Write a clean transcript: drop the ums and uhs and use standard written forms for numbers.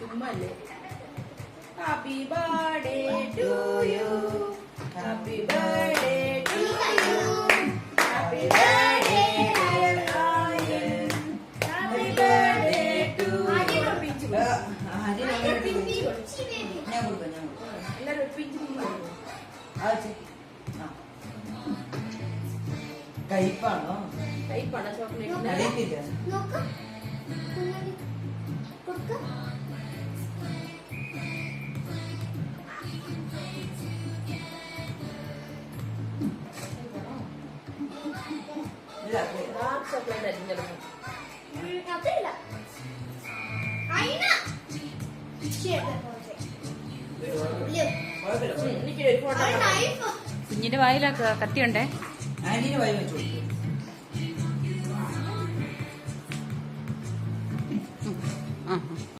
ചുമ്മല്ലേ. Happy birthday to you, happy birthday to you, happy birthday dear Aryan, happy birthday to you. ഞാൻ കൊടുക്കാം. എല്ലാരും ഒപ്പിച്ച് കയ്പാണോ? കയ്പാണോ ചോക്ലേറ്റ്? അറിയത്തില്ല. ഡാർക്ക് ചോക്ലേറ്റ് ആയിരിക്കും ചിലപ്പോൾ. കുഞ്ഞിന്റെ വായിലാ കത്തിയുണ്ടേ. ആന്റീനെ വായി വെച്ചു.